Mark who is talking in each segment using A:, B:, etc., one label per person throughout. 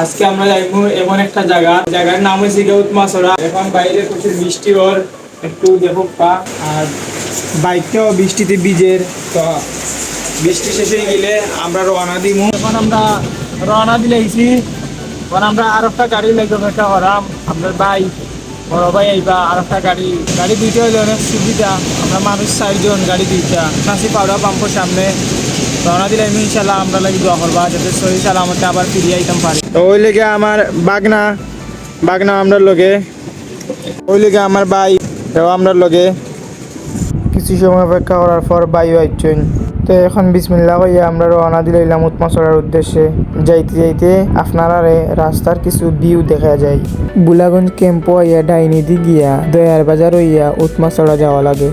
A: আজকে আমরা যাইবো এমন একটা জায়গার নাম হয়েছে উৎমাছড়া। এখন বাইরে প্রচুর বৃষ্টি ওর একটু দেখো পা আর বাইকটাও বৃষ্টিতে ভিজের। তো বৃষ্টি শেষ হয়ে গেলে আমরা রওনা দিব। এখন আমরা রওনা দিলেছি। এখন আমরা আর একটা গাড়ি লাগবে একটা হরাম আপনার ভাই বড় ভাই আইবা। আর একটা গাড়ি দুইটা হলে অনেক সুবিধা। আমরা মানুষ 4 জন, গাড়ি দুইটা। কাশি পাউডার পাম্পের সামনে রওনা দিলে আমি ইনশাল্লাহ আমরা লাগি দোয়া করবা যাতে সহি সালামতে আবার ফিরিয়ে আইতাম পারি। তো ওই লেগে আমার বাগনা আমরা লগে, ওই লেগে আমার ভাই এও আমরা লগে। কিছু সময় অপেক্ষা করার পর বাইও আইছেন। তো এখন বিসমিল্লাহ কইয়া আমরা রওনা দিলাম উৎমাছড়ার উদ্দেশ্যে। যাইতে যাইতে আপনারা রাস্তার কিছু ভিউ দেখা যায়। বুলাগঞ্জ ক্যাম্প হইয়া ডাইনি দি গিয়া দয়ার বাজার হইয়া উৎমাছড়া যাওয়া লাগে।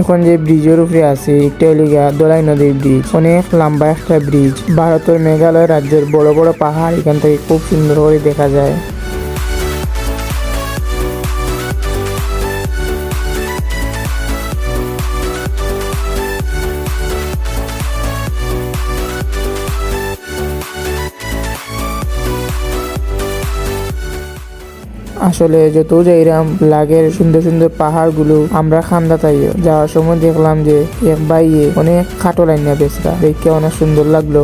A: এখন যে ব্রিজের উপরে আছে একটা হলিগা দলাই নদীর ব্রিজ। অনেক লম্বা একটা ব্রিজ। ভারতের মেঘালয় রাজ্যের বড় বড় পাহাড় এখান থেকে খুব সুন্দর করে দেখা যায়। আসলে যত যাইরাম লাগের সুন্দর সুন্দর পাহাড়গুলো আমরা খান্দা তাইও যাওয়ার সময় দেখলাম যে এক ভাইয়ে অনেক খাটো লাইন না বেচরা, দেখে অনেক সুন্দর লাগলো।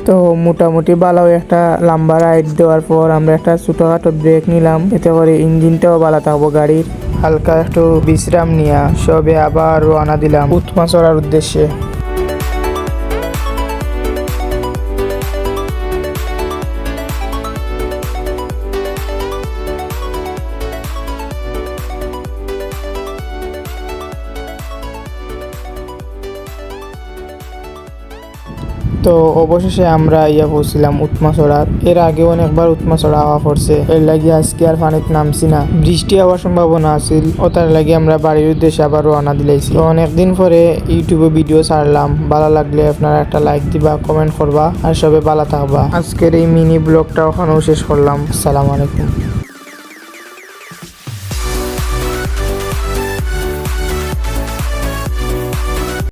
A: তো মোটামুটি ভালো একটা লম্বা রাইড দেওয়ার পর আমরা একটা ছোটখাটো ব্রেক নিলাম, এতে করে ইঞ্জিনটাও ভালো থাকবো গাড়ির। হালকা একটু বিশ্রাম নিয়ে সবে আবার রওনা দিলাম উৎমাছড়ার উদ্দেশ্যে। তো অবশেষে আমরা পৌঁছিলাম উৎমাছড়ার। এর আগে অনেকবার উৎমাছড়া হওয়া পড়ছে, এর লাগি আজকে আর পানিতে নামছি না। বৃষ্টি হওয়ার সম্ভাবনা আছিল, ও তার লাগি আমরা বাড়ির উদ্দেশ্যে আবার রওনা দিলাইছি। তো অনেকদিন পরে ইউটিউবে ভিডিও ছাড়লাম। ভালো লাগলে আপনারা একটা লাইক দিবা, কমেন্ট করবা আর সবে ভালো থাকবা। আজকের এই মিনি ব্লগটা ওখানেও শেষ করলাম। আসসালামু আলাইকুম।